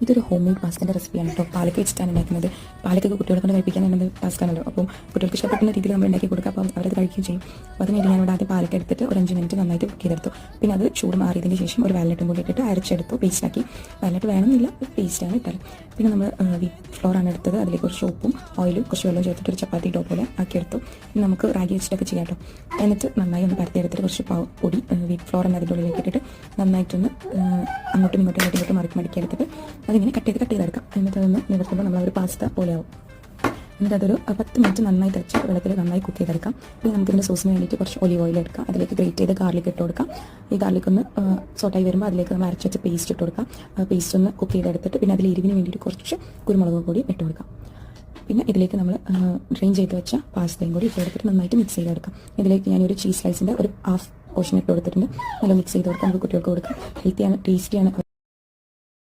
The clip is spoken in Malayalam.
ഇതൊരു ഹോം മെയ്ഡ് പാസ്തൻ്റെ റെസിപ്പിയാണ് കേട്ടോ. പാലക്ക വെച്ചിട്ടാണ് ഉണ്ടാക്കുന്നത്. പാലക്കൊക്കെ കുട്ടികളെ കൊണ്ട് കഴിപ്പിക്കാൻ എന്നത് ടാസ്ക്കാണല്ലോ. അപ്പം കുട്ടികൾക്ക് ഇഷ്ടപ്പെടുന്ന രീതിയിൽ നമ്മൾ ഉണ്ടാക്കി കൊടുക്കുക. അപ്പം അവരത് കഴിക്കുകയും ചെയ്യും. അപ്പോൾ അതിനുവേണ്ടി ഞാനിവിടെ ആദ്യം പാലക്ക എടുത്തിട്ട് ഒരു 5 മിനിറ്റ് നന്നായിട്ട് കുക്ക് ചെയ്തെടുത്തു. പിന്നെ അത് ചൂട് മാറിയതിന് ശേഷം ഒരു വാലറ്റും കൂടി ഇട്ടിട്ട് അരച്ചെടുത്തു, പേസ്റ്റാക്കി. വാലറ്റ് വേണമെന്നില്ല, പേസ്റ്റാണ് ഇട്ടാലും. പിന്നെ നമ്മൾ വീറ്റ് ഫ്ലോറാണ് എടുത്തത്. അതിലേക്ക് കുറച്ച് ഉപ്പും ഓയിലും കുറച്ച് വെള്ളം ചേർത്തിട്ട് ഒരു ചപ്പാത്തി ഡോ പോലെ ആക്കിയെടുത്തു. ഇനി നമുക്ക് റാഗി വെച്ചിട്ടൊക്കെ ചെയ്യാം കേട്ടോ. എന്നിട്ട് നന്നായി ഒന്ന് പരത്തിയെടുത്തിട്ട് കുറച്ച് പൊടി വീറ്റ് ഫ്ലോർ എന്ന അതിൻ്റെ ഉള്ളിലേക്ക് ഇട്ടിട്ട് നന്നായിട്ടൊന്ന് അങ്ങോട്ടും ഇങ്ങോട്ടും മടക്കിയെടുത്തിട്ട് അതിങ്ങനെ കട്ട് ചെയ്തെടുക്കാം. എന്നിട്ട് അതൊന്ന് നിവർത്തുമ്പോൾ നമ്മളൊരു പാസ്ത പോലെയാവും. എന്നിട്ട് അതൊരു 10 മിനിറ്റ് നന്നായി തിളച്ച വെള്ളത്തിൽ നന്നായി കുക്ക് ചെയ്തെടുക്കാം. പിന്നെ നമുക്കിതിൻ്റെ സോസിന് വേണ്ടിയിട്ട് കുറച്ച് ഒലിവ് ഓയിൽ എടുക്കാം. അതിലേക്ക് ഗ്രേറ്റ് ചെയ്ത് ഗാർലിക് ഇട്ട് കൊടുക്കാം. ഈ ഗാർലിക് ഒന്ന് സോട്ടായി വരുമ്പോൾ അതിലേക്ക് നമ്മൾ അരച്ച് വെച്ച് പേസ്റ്റ് ഇട്ട് കൊടുക്കാം. പേസ്റ്റ് ഒന്ന് കുക്ക് ചെയ്തെടുത്തിട്ട് പിന്നെ അതിൽ എരിവിന് വേണ്ടിയിട്ട് കുറച്ച് കുരുമുളക് കൂടി ഇട്ട് കൊടുക്കാം. പിന്നെ ഇതിലേക്ക് നമ്മൾ ഡ്രെയിൻ ചെയ്ത് വെച്ച പാസ്തയും കൂടി ഇട്ട് കൊടുത്തിട്ട് നന്നായിട്ട് മിക്സ് ചെയ്തെടുക്കാം. ഇതിലേക്ക് ഞാനൊരു ചീസ് സ്ലൈസിൻ്റെ ഒരു ഹാഫ് പോർഷൻ ഇട്ട് കൊടുത്തിട്ടുണ്ട്. നല്ല മിക്സ് ചെയ്ത് കൊടുക്കാം. നമുക്ക് കുട്ടികൾക്ക് കൊടുക്കാം. ഹെൽത്തിയാണ്, ടേസ്റ്റിയാണ്.